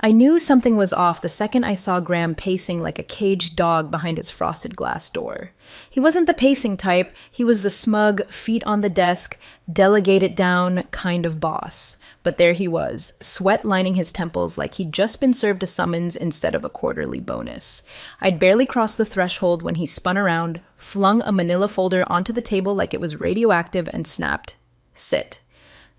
I knew something was off the second I saw Graham pacing like a caged dog behind his frosted glass door. He wasn't the pacing type, he was the smug, feet on the desk, delegate it down kind of boss. But there he was, sweat lining his temples like he'd just been served a summons instead of a quarterly bonus. I'd barely crossed the threshold when he spun around, flung a manila folder onto the table like it was radioactive, and snapped, "Sit."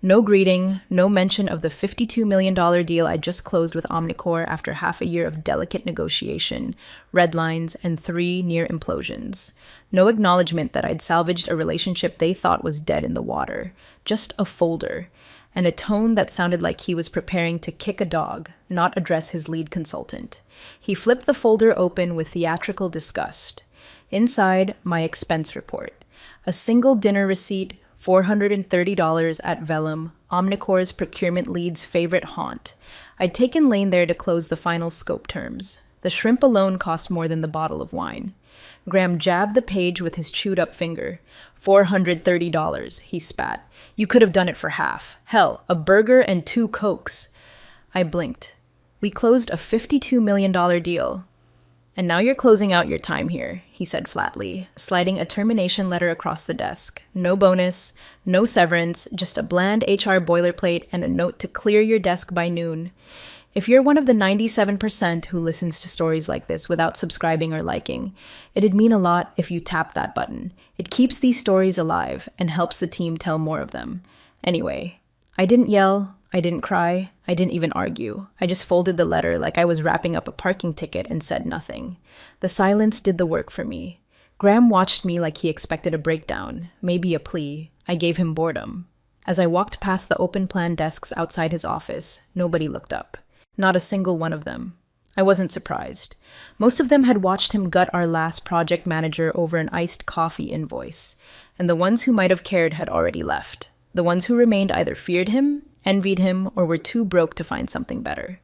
No greeting, no mention of the $52 million deal I just closed with Omnicore after half a year of delicate negotiation, red lines, and 3 near implosions. No acknowledgement that I'd salvaged a relationship they thought was dead in the water. Just a folder. And a tone that sounded like he was preparing to kick a dog, not address his lead consultant. He flipped the folder open with theatrical disgust. Inside, my expense report. A single dinner receipt, $430 at Vellum, Omnicore's procurement lead's favorite haunt. I'd taken Lane there to close the final scope terms. The shrimp alone cost more than the bottle of wine. Graham jabbed the page with his chewed-up finger. $430, he spat. You could have done it for half. Hell, a burger and 2 Cokes. I blinked. We closed a $52 million deal. And now you're closing out your time here, he said flatly, sliding a termination letter across the desk. No bonus, no severance, just a bland HR boilerplate and a note to clear your desk by noon. If you're one of the 97% who listens to stories like this without subscribing or liking, it'd mean a lot if you tap that button. It keeps these stories alive and helps the team tell more of them. Anyway, I didn't yell, I didn't cry, I didn't even argue. I just folded the letter like I was wrapping up a parking ticket and said nothing. The silence did the work for me. Graham watched me like he expected a breakdown, maybe a plea. I gave him boredom. As I walked past the open plan desks outside his office, nobody looked up. Not a single one of them. I wasn't surprised. Most of them had watched him gut our last project manager over an iced coffee invoice, and the ones who might have cared had already left. The ones who remained either feared him, envied him, or were too broke to find something better.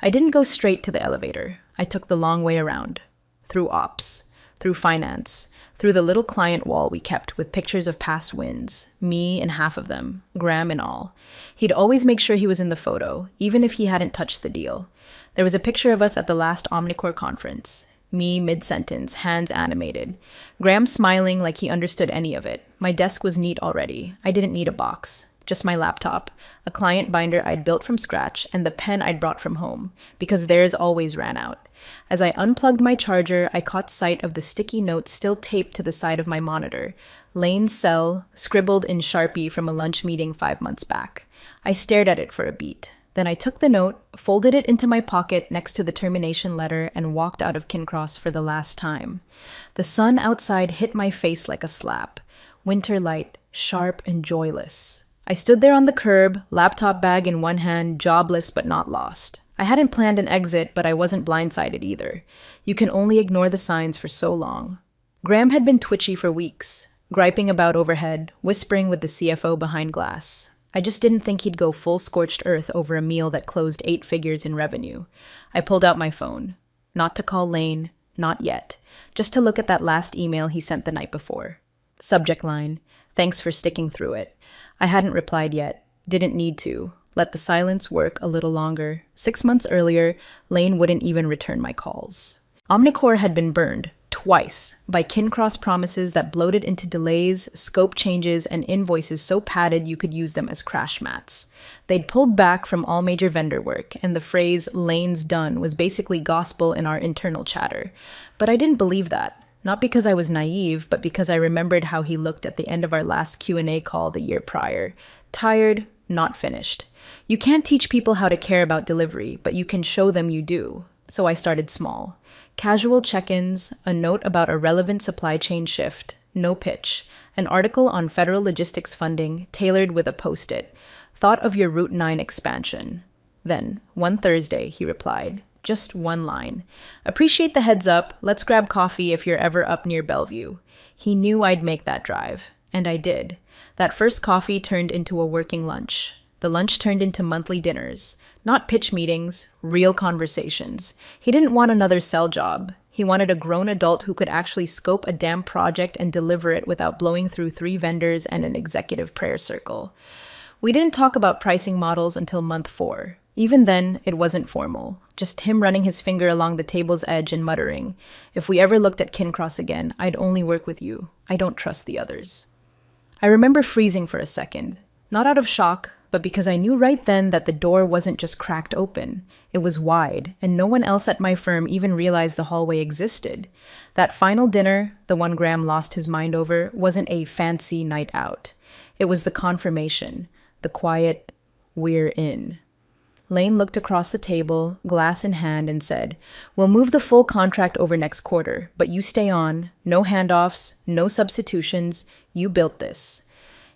I didn't go straight to the elevator. I took the long way around. Through ops, through finance, through the little client wall we kept with pictures of past wins, me and half of them, Graham and all. He'd always make sure he was in the photo, even if he hadn't touched the deal. There was a picture of us at the last Omnicore conference. Me mid-sentence, hands animated. Graham smiling like he understood any of it. My desk was neat already. I didn't need a box. Just my laptop, a client binder I'd built from scratch, and the pen I'd brought from home, because theirs always ran out. As I unplugged my charger, I caught sight of the sticky note still taped to the side of my monitor. Lane's cell, scribbled in Sharpie from a lunch meeting 5 months back. I stared at it for a beat. Then I took the note, folded it into my pocket next to the termination letter, and walked out of Kincross for the last time. The sun outside hit my face like a slap. Winter light, sharp and joyless. I stood there on the curb, laptop bag in one hand, jobless but not lost. I hadn't planned an exit, but I wasn't blindsided either. You can only ignore the signs for so long. Graham had been twitchy for weeks, griping about overhead, whispering with the CFO behind glass. I just didn't think he'd go full scorched earth over a meal that closed 8 figures in revenue. I pulled out my phone. Not to call Lane, not yet. Just to look at that last email he sent the night before. Subject line, "Thanks for sticking through it." I hadn't replied yet. Didn't need to. Let the silence work a little longer. 6 months earlier, Lane wouldn't even return my calls. Omnicore had been burned, twice, by Kincross promises that bloated into delays, scope changes, and invoices so padded you could use them as crash mats. They'd pulled back from all major vendor work, and the phrase, "Lane's done," was basically gospel in our internal chatter. But I didn't believe that. Not because I was naive, but because I remembered how he looked at the end of our last Q&A call the year prior. Tired, not finished. You can't teach people how to care about delivery, but you can show them you do. So I started small. Casual check-ins, a note about a relevant supply chain shift, no pitch, an article on federal logistics funding, tailored with a post-it. Thought of your Route 9 expansion. Then, one Thursday, he replied. Just one line. "Appreciate the heads up. Let's grab coffee if you're ever up near Bellevue." He knew I'd make that drive. And I did. That first coffee turned into a working lunch. The lunch turned into monthly dinners. Not pitch meetings, real conversations. He didn't want another sell job. He wanted a grown adult who could actually scope a damn project and deliver it without blowing through 3 vendors and an executive prayer circle. We didn't talk about pricing models until month 4. Even then, it wasn't formal. Just him running his finger along the table's edge and muttering, "If we ever looked at Kincross again, I'd only work with you. I don't trust the others." I remember freezing for a second, not out of shock, but because I knew right then that the door wasn't just cracked open. It was wide, and no one else at my firm even realized the hallway existed. That final dinner, the one Graham lost his mind over, wasn't a fancy night out. It was the confirmation, the quiet, "We're in." Lane looked across the table, glass in hand, and said, "We'll move the full contract over next quarter, but you stay on. No handoffs, no substitutions. You built this."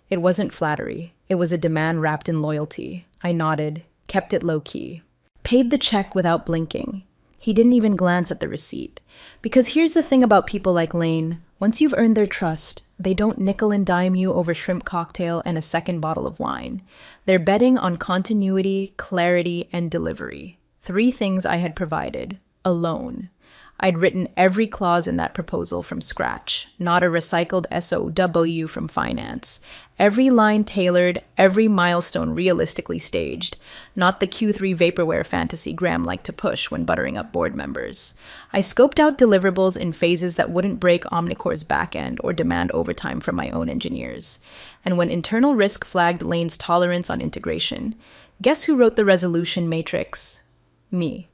It wasn't flattery. It was a demand wrapped in loyalty. I nodded, kept it low-key. Paid the check without blinking. He didn't even glance at the receipt. Because here's the thing about people like Lane. Once you've earned their trust, they don't nickel and dime you over shrimp cocktail and a second bottle of wine. They're betting on continuity, clarity, and delivery. 3 things I had provided, alone. I'd written every clause in that proposal from scratch, not a recycled SOW from finance. Every line tailored, every milestone realistically staged, not the Q3 vaporware fantasy Graham liked to push when buttering up board members. I scoped out deliverables in phases that wouldn't break Omnicore's backend or demand overtime from my own engineers. And when internal risk flagged Lane's tolerance on integration, guess who wrote the resolution matrix? Me.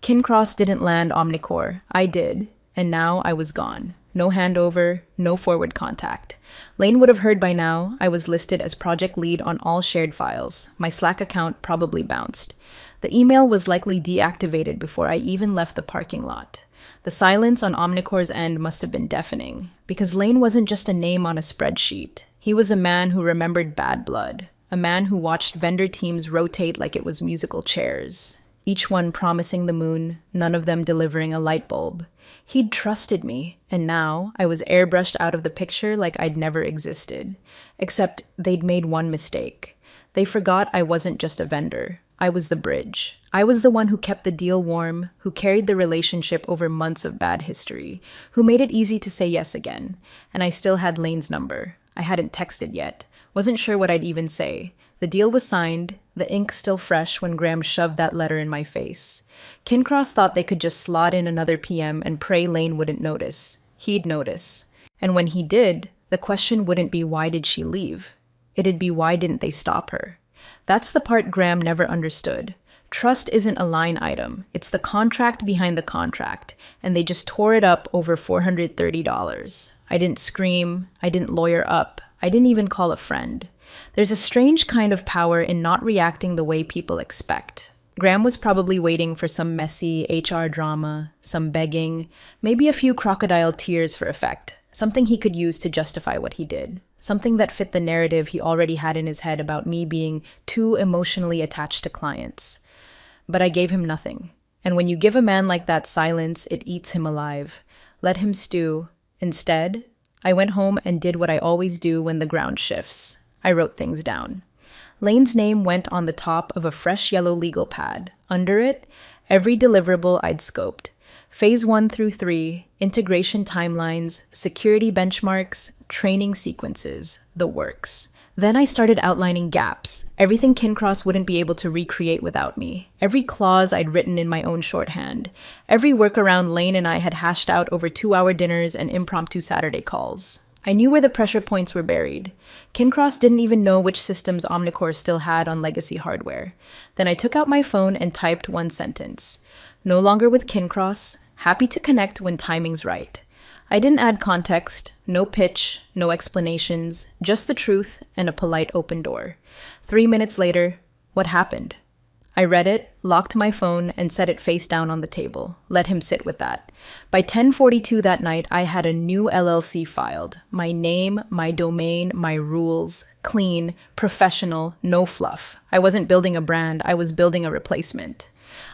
Kincross didn't land Omnicore. I did, and now I was gone. No handover, no forward contact. Lane would have heard by now I was listed as project lead on all shared files. My Slack account probably bounced. The email was likely deactivated before I even left the parking lot. The silence on Omnicore's end must have been deafening, because Lane wasn't just a name on a spreadsheet. He was a man who remembered bad blood, a man who watched vendor teams rotate like it was musical chairs. Each one promising the moon, none of them delivering a light bulb. He'd trusted me, and now I was airbrushed out of the picture like I'd never existed. Except they'd made one mistake. They forgot I wasn't just a vendor. I was the bridge. I was the one who kept the deal warm, who carried the relationship over months of bad history, who made it easy to say yes again. And I still had Lane's number. I hadn't texted yet. Wasn't sure what I'd even say. The deal was signed, the ink still fresh when Graham shoved that letter in my face. Kincross thought they could just slot in another PM and pray Lane wouldn't notice. He'd notice. And when he did, the question wouldn't be why did she leave? It'd be why didn't they stop her? That's the part Graham never understood. Trust isn't a line item. It's the contract behind the contract, and they just tore it up over $430. I didn't scream. I didn't lawyer up. I didn't even call a friend. There's a strange kind of power in not reacting the way people expect. Graham was probably waiting for some messy HR drama, some begging, maybe a few crocodile tears for effect, something he could use to justify what he did, something that fit the narrative he already had in his head about me being too emotionally attached to clients. But I gave him nothing. And when you give a man like that silence, it eats him alive. Let him stew. Instead, I went home and did what I always do when the ground shifts. I wrote things down. Lane's name went on the top of a fresh yellow legal pad. Under it, every deliverable I'd scoped. Phase 1 through 3, integration timelines, security benchmarks, training sequences, the works. Then I started outlining gaps, everything Kincross wouldn't be able to recreate without me, every clause I'd written in my own shorthand, every workaround Lane and I had hashed out over 2-hour dinners and impromptu Saturday calls. I knew where the pressure points were buried. Kincross didn't even know which systems Omnicore still had on legacy hardware. Then I took out my phone and typed one sentence. No longer with Kincross, happy to connect when timing's right. I didn't add context, no pitch, no explanations, just the truth and a polite open door. 3 minutes later, what happened? I read it, locked my phone, and set it face down on the table. Let him sit with that. By 10:42 that night, I had a new LLC filed. My name, my domain, my rules. Clean, professional, no fluff. I wasn't building a brand, I was building a replacement.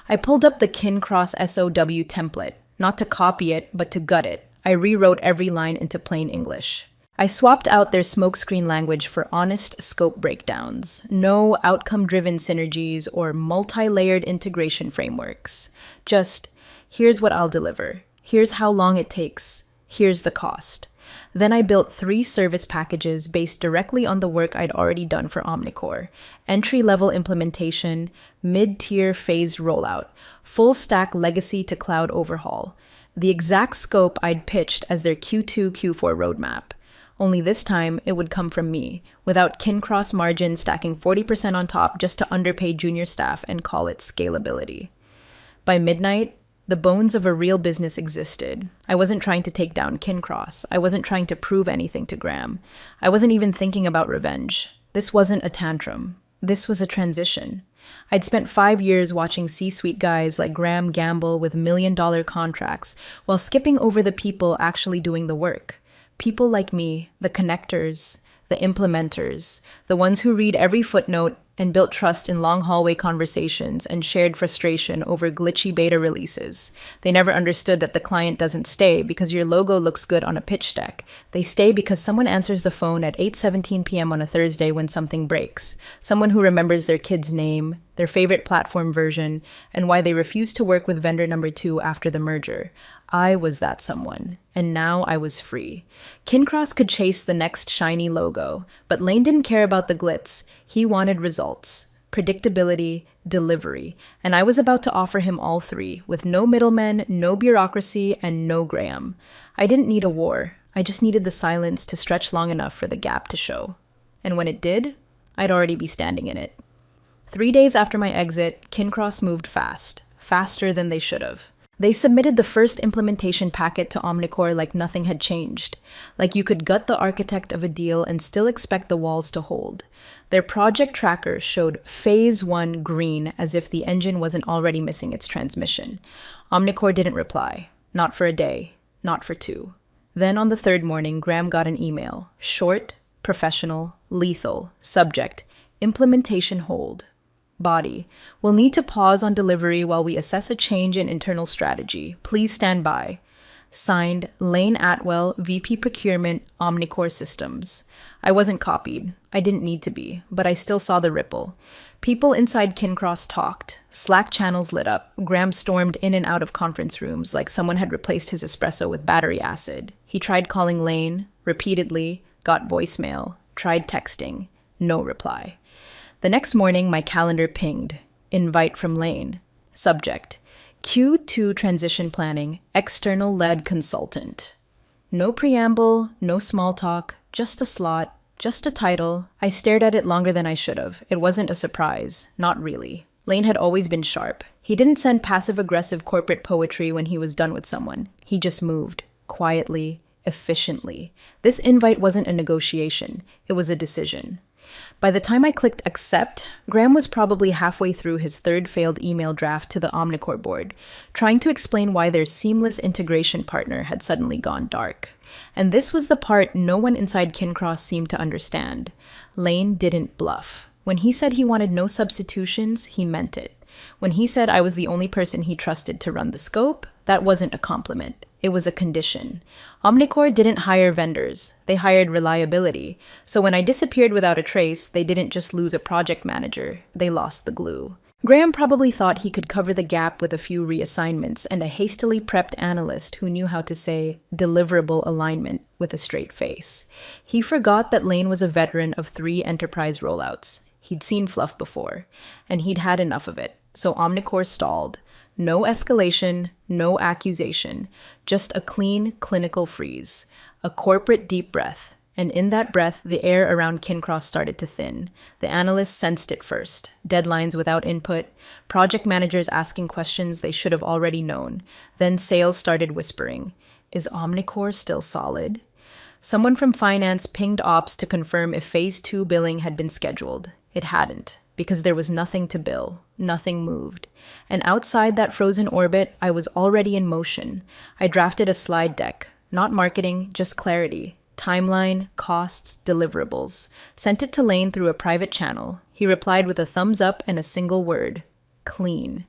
I pulled up the Kincross SOW template, not to copy it, but to gut it. I rewrote every line into plain English. I swapped out their smokescreen language for honest scope breakdowns, no outcome-driven synergies or multi-layered integration frameworks. Just, here's what I'll deliver. Here's how long it takes. Here's the cost. Then I built 3 service packages based directly on the work I'd already done for Omnicore: entry-level implementation, mid-tier phased rollout, full-stack legacy to cloud overhaul. The exact scope I'd pitched as their Q2, Q4 roadmap. Only this time, it would come from me, without Kincross margin stacking 40% on top just to underpay junior staff and call it scalability. By midnight, the bones of a real business existed. I wasn't trying to take down Kincross. I wasn't trying to prove anything to Graham. I wasn't even thinking about revenge. This wasn't a tantrum. This was a transition. I'd spent 5 years watching C-suite guys like Graham gamble with million-dollar contracts while skipping over the people actually doing the work. People like me, the connectors, the implementers, the ones who read every footnote and built trust in long hallway conversations and shared frustration over glitchy beta releases. They never understood that the client doesn't stay because your logo looks good on a pitch deck. They stay because someone answers the phone at 8:17 p.m. on a Thursday when something breaks. Someone who remembers their kid's name, their favorite platform version, and why they refused to work with vendor number 2 after the merger. I was that someone, and now I was free. Kincross could chase the next shiny logo, but Lane didn't care about the glitz. He wanted results, predictability, delivery, and I was about to offer him all 3, with no middlemen, no bureaucracy, and no Graham. I didn't need a war. I just needed the silence to stretch long enough for the gap to show. And when it did, I'd already be standing in it. 3 days after my exit, Kincross moved fast, faster than they should have. They submitted the first implementation packet to Omnicore like nothing had changed, like you could gut the architect of a deal and still expect the walls to hold. Their project tracker showed Phase 1 green as if the engine wasn't already missing its transmission. Omnicore didn't reply. Not for a day. Not for 2. Then on the 3rd morning, Graham got an email. Short, professional, lethal. Subject: implementation hold. Body: we'll need to pause on delivery while we assess a change in internal strategy. Please stand by. Signed, Lane Atwell, VP Procurement, Omnicore Systems. I wasn't copied. I didn't need to be, but I still saw the ripple. People inside Kincross talked. Slack channels lit up. Graham stormed in and out of conference rooms like someone had replaced his espresso with battery acid. He tried calling Lane, repeatedly, got voicemail, tried texting. No reply. The next morning, my calendar pinged. Invite from Lane. Subject: Q2 transition planning, external lead consultant. No preamble, no small talk, just a slot, just a title. I stared at it longer than I should have. It wasn't a surprise. Not really. Lane had always been sharp. He didn't send passive-aggressive corporate poetry when he was done with someone. He just moved. Quietly, efficiently. This invite wasn't a negotiation. It was a decision. By the time I clicked accept, Graham was probably halfway through his 3rd failed email draft to the Omnicore board, trying to explain why their seamless integration partner had suddenly gone dark. And this was the part no one inside Kincross seemed to understand. Lane didn't bluff. When he said he wanted no substitutions, he meant it. When he said I was the only person he trusted to run the scope, that wasn't a compliment. It was a condition. Omnicore didn't hire vendors. They hired reliability. So when I disappeared without a trace, they didn't just lose a project manager. They lost the glue. Graham probably thought he could cover the gap with a few reassignments and a hastily prepped analyst who knew how to say deliverable alignment with a straight face. He forgot that Lane was a veteran of 3 enterprise rollouts. He'd seen fluff before, and he'd had enough of it. So Omnicore stalled. No escalation, no accusation, just a clean, clinical freeze, a corporate deep breath. And in that breath, the air around Kincross started to thin. The analysts sensed it first. Deadlines without input, project managers asking questions they should have already known. Then sales started whispering, "Is Omnicore still solid?" Someone from finance pinged ops to confirm if Phase 2 billing had been scheduled. It hadn't, because there was nothing to bill. Nothing moved. And outside that frozen orbit, I was already in motion. I drafted a slide deck. Not marketing, just clarity. Timeline, costs, deliverables. Sent it to Lane through a private channel. He replied with a thumbs up and a single word. Clean.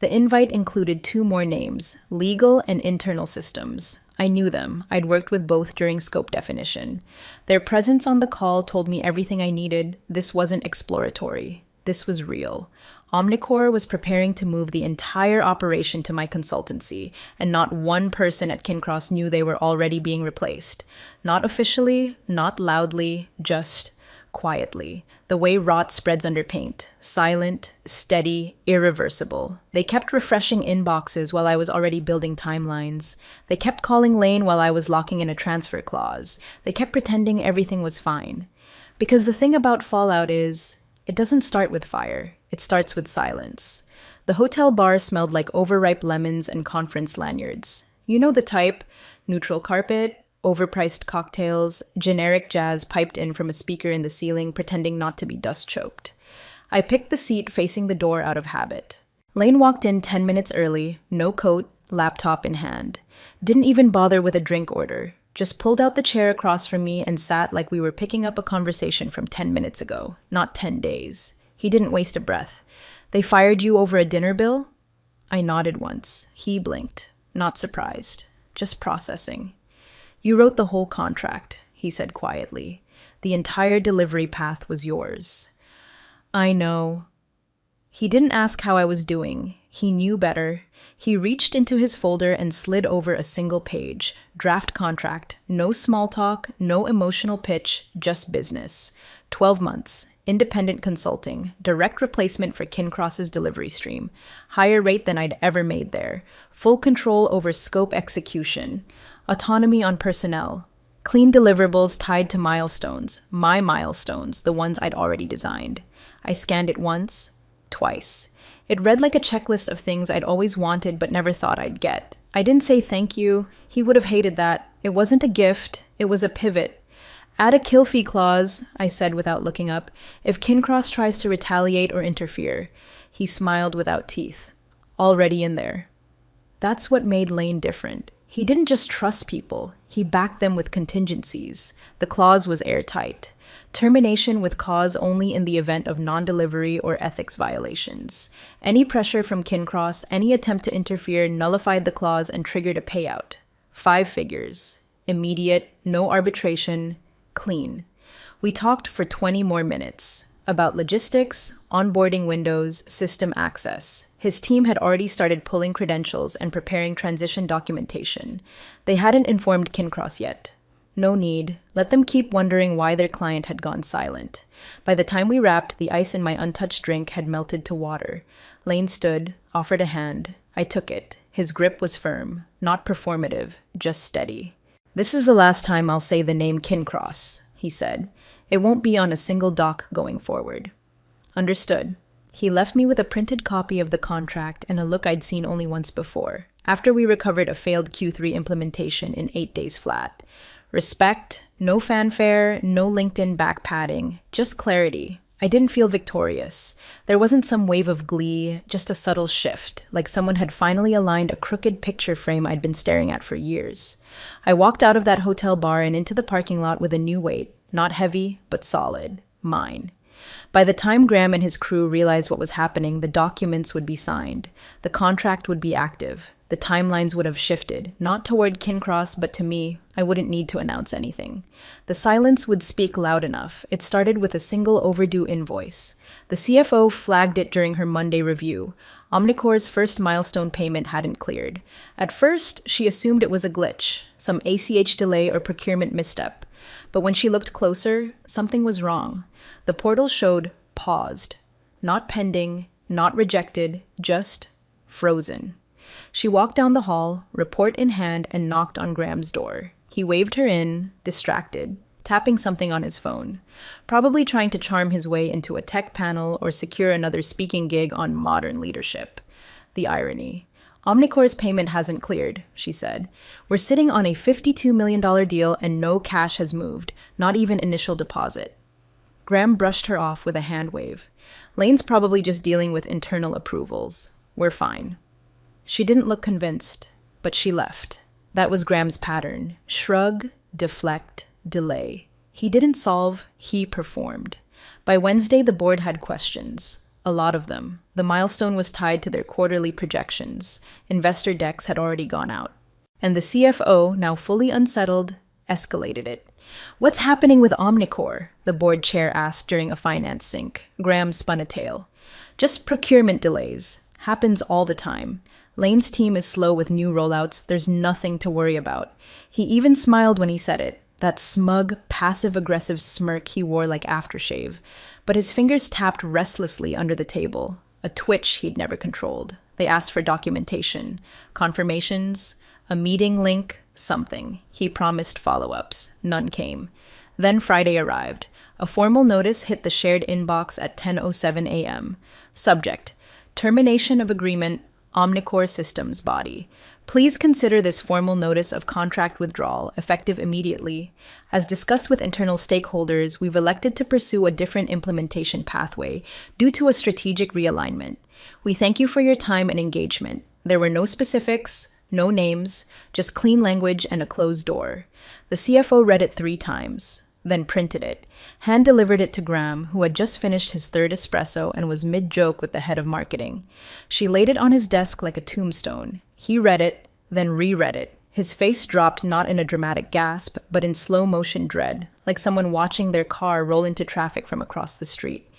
The invite included 2 more names, legal and internal systems. I knew them. I'd worked with both during scope definition. Their presence on the call told me everything I needed. This wasn't exploratory. This was real. Omnicore was preparing to move the entire operation to my consultancy, and not one person at Kincross knew they were already being replaced. Not officially, not loudly, just quietly. The way rot spreads under paint. Silent, steady, irreversible. They kept refreshing inboxes while I was already building timelines. They kept calling Lane while I was locking in a transfer clause. They kept pretending everything was fine. Because the thing about Fallout is, it doesn't start with fire. It starts with silence. The hotel bar smelled like overripe lemons and conference lanyards. You know the type: neutral carpet, overpriced cocktails, generic jazz piped in from a speaker in the ceiling, pretending not to be dust-choked. I picked the seat facing the door out of habit. Lane walked in 10 minutes early, no coat, laptop in hand. Didn't even bother with a drink order. Just pulled out the chair across from me and sat like we were picking up a conversation from 10 minutes ago, not 10 days. He didn't waste a breath. "They fired you over a dinner bill?" I nodded once. He blinked. Not surprised. Just processing. "You wrote the whole contract," he said quietly. "The entire delivery path was yours." "I know." He didn't ask how I was doing. He knew better. He reached into his folder and slid over a single page. Draft contract. No small talk, no emotional pitch, just business. 12 months. Independent consulting. Direct replacement for Kincross's delivery stream. Higher rate than I'd ever made there. Full control over scope execution. Autonomy on personnel. Clean deliverables tied to milestones. My milestones, the ones I'd already designed. I scanned it once, twice. It read like a checklist of things I'd always wanted but never thought I'd get. I didn't say thank you. He would have hated that. It wasn't a gift. It was a pivot. "Add a kill fee clause," I said without looking up, "if Kincross tries to retaliate or interfere." He smiled without teeth. "Already in there." That's what made Lane different. He didn't just trust people. He backed them with contingencies. The clause was airtight. Termination with cause only in the event of non-delivery or ethics violations. Any pressure from Kincross, any attempt to interfere nullified the clause and triggered a payout. 5 figures. Immediate, no arbitration, clean. We talked for 20 more minutes. About logistics, onboarding windows, system access. His team had already started pulling credentials and preparing transition documentation. They hadn't informed Kincross yet. No need. Let them keep wondering why their client had gone silent. By the time we wrapped, the ice in my untouched drink had melted to water. Lane stood, offered a hand. I took it. His grip was firm, not performative, just steady. "This is the last time I'll say the name Kincross," he said. "It won't be on a single doc going forward." Understood. He left me with a printed copy of the contract and a look I'd seen only once before, after we recovered a failed Q3 implementation in 8 days flat. Respect, no fanfare, no LinkedIn back padding, just clarity. I didn't feel victorious. There wasn't some wave of glee, just a subtle shift, like someone had finally aligned a crooked picture frame I'd been staring at for years. I walked out of that hotel bar and into the parking lot with a new weight, not heavy, but solid. Mine. By the time Graham and his crew realized what was happening, the documents would be signed. The contract would be active. The timelines would have shifted, not toward Kincross, but to me. I wouldn't need to announce anything. The silence would speak loud enough. It started with a single overdue invoice. The CFO flagged it during her Monday review. Omnicore's first milestone payment hadn't cleared. At first, she assumed it was a glitch, some ACH delay or procurement misstep. But when she looked closer, something was wrong. The portal showed paused. Not pending, not rejected, just frozen. She walked down the hall, report in hand, and knocked on Graham's door. He waved her in, distracted, tapping something on his phone, probably trying to charm his way into a tech panel or secure another speaking gig on modern leadership. The irony. "Omnicore's payment hasn't cleared," she said. "We're sitting on a $52 million deal and no cash has moved, not even initial deposit." Graham brushed her off with a hand wave. "Lane's probably just dealing with internal approvals. We're fine." She didn't look convinced, but she left. That was Graham's pattern. Shrug, deflect, delay. He didn't solve, he performed. By Wednesday, the board had questions. A lot of them. The milestone was tied to their quarterly projections. Investor decks had already gone out. And the CFO, now fully unsettled, escalated it. What's happening with Omnicore? The board chair asked during a finance sync. Graham spun a tale. Just procurement delays. Happens all the time. Lane's team is slow with new rollouts. There's nothing to worry about. He even smiled when he said it. That smug, passive-aggressive smirk he wore like aftershave. But his fingers tapped restlessly under the table. A twitch he'd never controlled. They asked for documentation, confirmations, a meeting link, something. He promised follow-ups. None came. Then Friday arrived. A formal notice hit the shared inbox at 10:07 a.m. Subject: Termination of agreement, Omnicore Systems Body. Please consider this formal notice of contract withdrawal effective immediately. As discussed with internal stakeholders, we've elected to pursue a different implementation pathway due to a strategic realignment. We thank you for your time and engagement. There were no specifics, no names, just clean language and a closed door. The CFO read it 3 times, then printed it, hand-delivered it to Graham, who had just finished his 3rd espresso and was mid-joke with the head of marketing. She laid it on his desk like a tombstone. He read it, then reread it. His face dropped not in a dramatic gasp, but in slow-motion dread, like someone watching their car roll into traffic from across the street.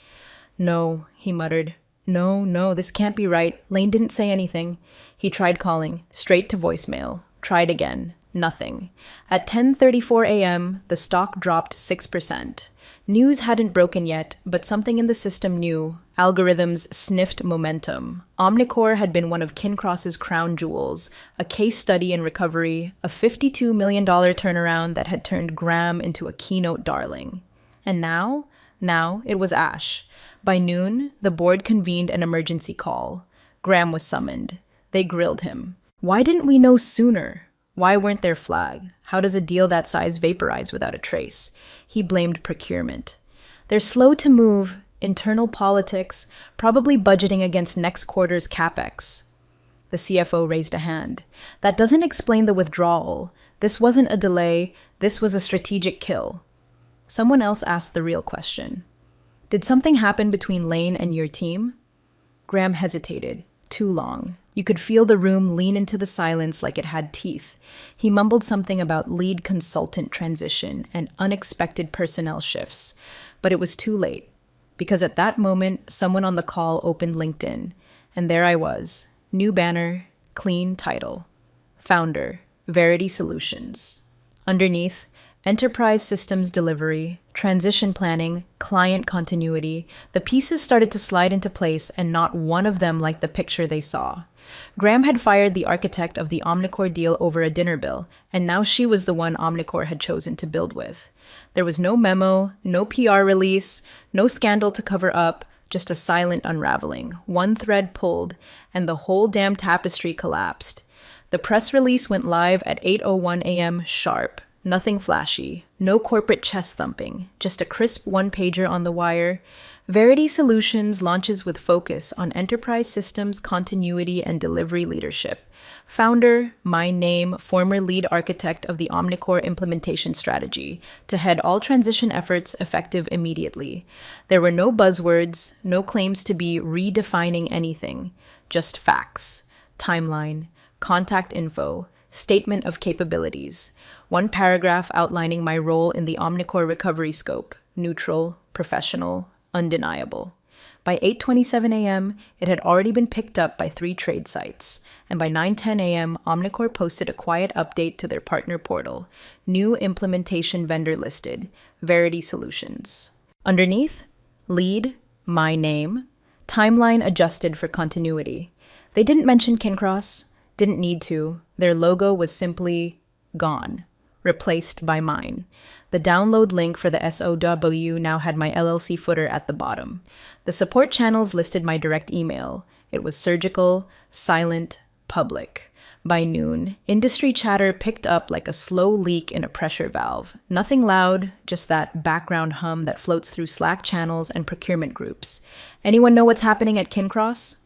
"No," he muttered. No, this can't be right. Lane didn't say anything." He tried calling, straight to voicemail. Tried again. Nothing. At 10:34 a.m., the stock dropped 6%. News hadn't broken yet, but something in the system knew. Algorithms sniffed momentum. Omnicore had been one of Kincross's crown jewels, a case study in recovery, a $52 million turnaround that had turned Graham into a keynote darling. And now it was ash. By noon, the board convened an emergency call. Graham was summoned. They grilled him. Why didn't we know sooner? Why weren't there flags? How does a deal that size vaporize without a trace? He blamed procurement. They're slow to move, internal politics, probably budgeting against next quarter's capex. The CFO raised a hand. That doesn't explain the withdrawal. This wasn't a delay. This was a strategic kill. Someone else asked the real question. Did something happen between Lane and your team? Graham hesitated. Too long. You could feel the room lean into the silence like it had teeth. He mumbled something about lead consultant transition and unexpected personnel shifts. But it was too late, because at that moment, someone on the call opened LinkedIn, and there I was. New banner, clean title. Founder, Verity Solutions. Underneath, Enterprise Systems Delivery, Transition Planning, Client Continuity. The pieces started to slide into place, and not one of them liked the picture they saw. Graham had fired the architect of the Omnicore deal over a dinner bill, and now she was the one Omnicore had chosen to build with. There was no memo, no PR release, no scandal to cover up, just a silent unraveling. One thread pulled, and the whole damn tapestry collapsed. The press release went live at 8:01 a.m. sharp. Nothing flashy, no corporate chest thumping, just a crisp one-pager on the wire. Verity Solutions launches with focus on enterprise systems, continuity, and delivery leadership. Founder, my name, former lead architect of the Omnicore implementation strategy, to head all transition efforts effective immediately. There were no buzzwords, no claims to be redefining anything, just facts, timeline, contact info, statement of capabilities. One paragraph outlining my role in the Omnicore recovery scope: neutral, professional, undeniable. By 8:27 a.m., it had already been picked up by 3 trade sites, and by 9:10 a.m., Omnicore posted a quiet update to their partner portal. New implementation vendor listed, Verity Solutions. Underneath, lead, my name, timeline adjusted for continuity. They didn't mention Kincross, didn't need to. Their logo was simply gone, replaced by mine. The download link for the SOW now had my LLC footer at the bottom. The support channels listed my direct email. It was surgical, silent, public. By noon, industry chatter picked up like a slow leak in a pressure valve. Nothing loud, just that background hum that floats through Slack channels and procurement groups. Anyone know what's happening at Kincross?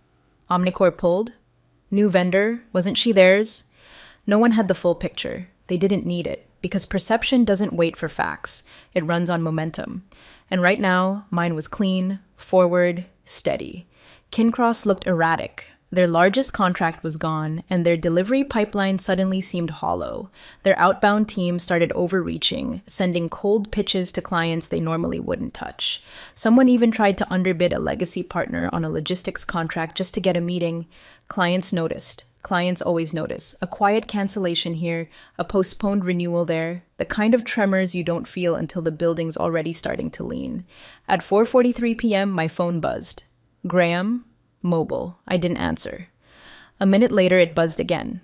Omnicore pulled? New vendor? Wasn't she theirs? No one had the full picture. They didn't need it, because perception doesn't wait for facts. It runs on momentum. And right now, mine was clean, forward, steady. Kincross looked erratic. Their largest contract was gone, and their delivery pipeline suddenly seemed hollow. Their outbound team started overreaching, sending cold pitches to clients they normally wouldn't touch. Someone even tried to underbid a legacy partner on a logistics contract just to get a meeting. Clients noticed. Clients always notice. A quiet cancellation here, a postponed renewal there, the kind of tremors you don't feel until the building's already starting to lean. At 4:43 p.m., my phone buzzed. Graham? Mobile. I didn't answer. A minute later, it buzzed again.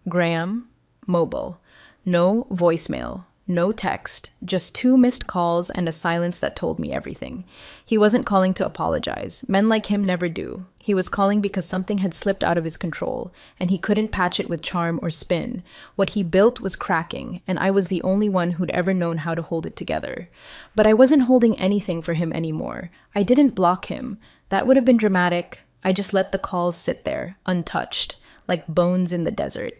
Graham? Mobile. No voicemail. No text. Just 2 missed calls and a silence that told me everything. He wasn't calling to apologize. Men like him never do. He was calling because something had slipped out of his control, and he couldn't patch it with charm or spin. What he built was cracking, and I was the only one who'd ever known how to hold it together. But I wasn't holding anything for him anymore. I didn't block him. That would have been dramatic. I just let the calls sit there, untouched, like bones in the desert.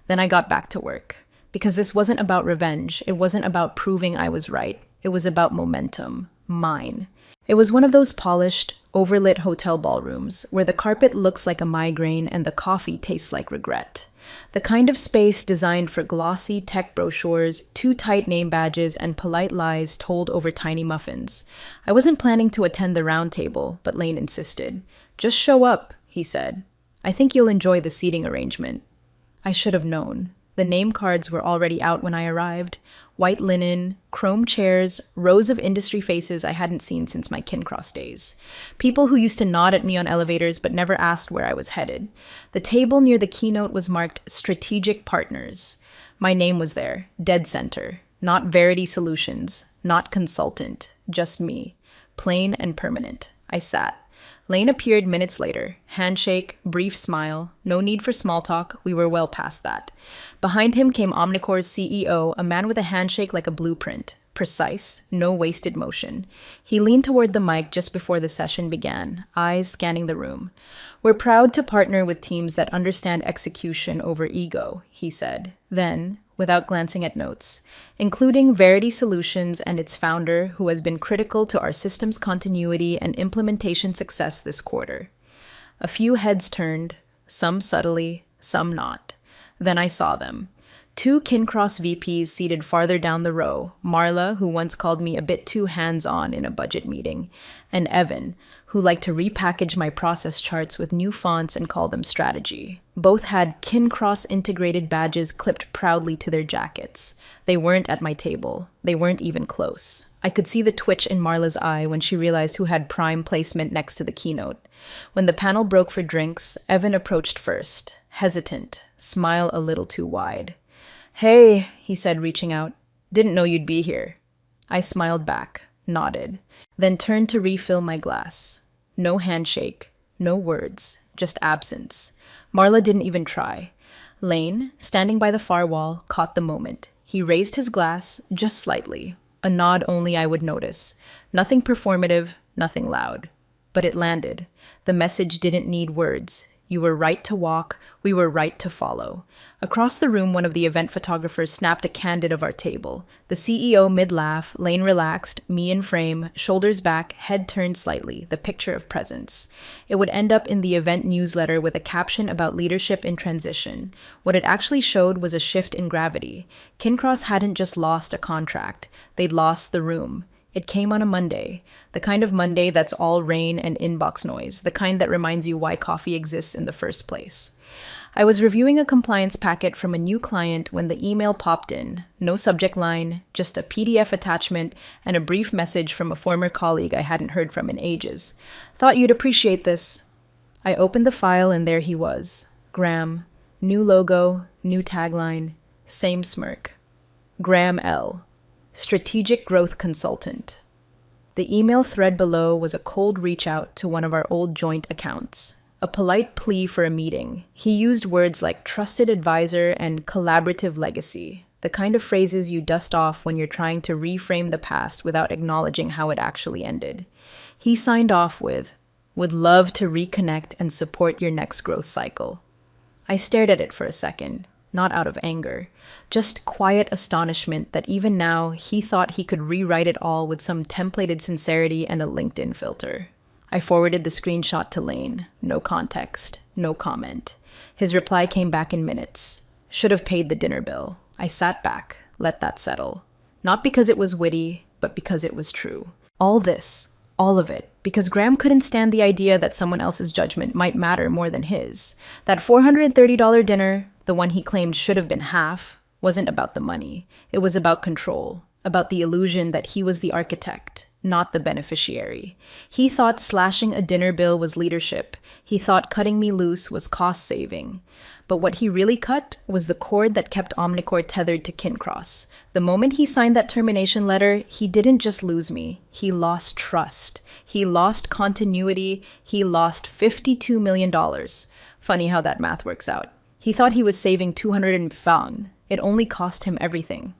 Then I got back to work. Because this wasn't about revenge. It wasn't about proving I was right. It was about momentum. Mine. It was one of those polished, overlit hotel ballrooms where the carpet looks like a migraine and the coffee tastes like regret. The kind of space designed for glossy tech brochures, too tight name badges, and polite lies told over tiny muffins. I wasn't planning to attend the round table, but Lane insisted. Just show up, he said. I think you'll enjoy the seating arrangement. I should have known. The name cards were already out when I arrived. White linen, chrome chairs, rows of industry faces I hadn't seen since my Kincross days. People who used to nod at me on elevators but never asked where I was headed. The table near the keynote was marked Strategic Partners. My name was there, dead center. Not Verity Solutions, not consultant, just me. Plain and permanent. I sat. Lane appeared minutes later. Handshake, brief smile. No need for small talk. We were well past that. Behind him came Omnicore's CEO, a man with a handshake like a blueprint. Precise, no wasted motion. He leaned toward the mic just before the session began, eyes scanning the room. We're proud to partner with teams that understand execution over ego, he said. Then, without glancing at notes, including Verity Solutions and its founder, who has been critical to our system's continuity and implementation success this quarter. A few heads turned, some subtly, some not. Then I saw them. 2 Kincross VPs seated farther down the row, Marla, who once called me a bit too hands-on in a budget meeting, and Evan, who liked to repackage my process charts with new fonts and call them strategy. Both had Kincross integrated badges clipped proudly to their jackets. They weren't at my table. They weren't even close. I could see the twitch in Marla's eye when she realized who had prime placement next to the keynote. When the panel broke for drinks, Evan approached first, hesitant, smile a little too wide. Hey, he said, reaching out. Didn't know you'd be here. I smiled back, nodded, then turned to refill my glass. No handshake, no words, just absence. Marla didn't even try. Lane, standing by the far wall, caught the moment. He raised his glass, just slightly. A nod only I would notice. Nothing performative, nothing loud. But it landed. The message didn't need words. You were right to walk, we were right to follow. Across the room, one of the event photographers snapped a candid of our table. The CEO mid-laugh, Lane relaxed, me in frame, shoulders back, head turned slightly, the picture of presence. It would end up in the event newsletter with a caption about leadership in transition. What it actually showed was a shift in gravity. Kincross hadn't just lost a contract, they'd lost the room. It came on a Monday, the kind of Monday that's all rain and inbox noise, the kind that reminds you why coffee exists in the first place. I was reviewing a compliance packet from a new client when the email popped in. No subject line, just a PDF attachment and a brief message from a former colleague I hadn't heard from in ages. Thought you'd appreciate this. I opened the file and there he was. Graham. New logo, new tagline, same smirk. Graham L. Strategic Growth Consultant. The email thread below was a cold reach out to one of our old joint accounts. A polite plea for a meeting. He used words like trusted advisor and collaborative legacy, the kind of phrases you dust off when you're trying to reframe the past without acknowledging how it actually ended. He signed off with, would love to reconnect and support your next growth cycle. I stared at it for a second. Not out of anger, just quiet astonishment that even now he thought he could rewrite it all with some templated sincerity and a LinkedIn filter. I forwarded the screenshot to Lane, no context. No comment. His reply came back in minutes. Should have paid the dinner bill. I sat back, let that settle. Not because it was witty, but because it was true. All this, all of it, because Graham couldn't stand the idea that someone else's judgment might matter more than his. That $430 dinner, the one he claimed should have been half, wasn't about the money. It was about control, about the illusion that he was the architect, not the beneficiary. He thought slashing a dinner bill was leadership. He thought cutting me loose was cost-saving. But what he really cut was the cord that kept Omnicore tethered to Kincross. The moment he signed that termination letter, he didn't just lose me. He lost trust. He lost continuity. He lost $52 million. Funny how that math works out. He thought he was saving 200 and fang. It only cost him everything.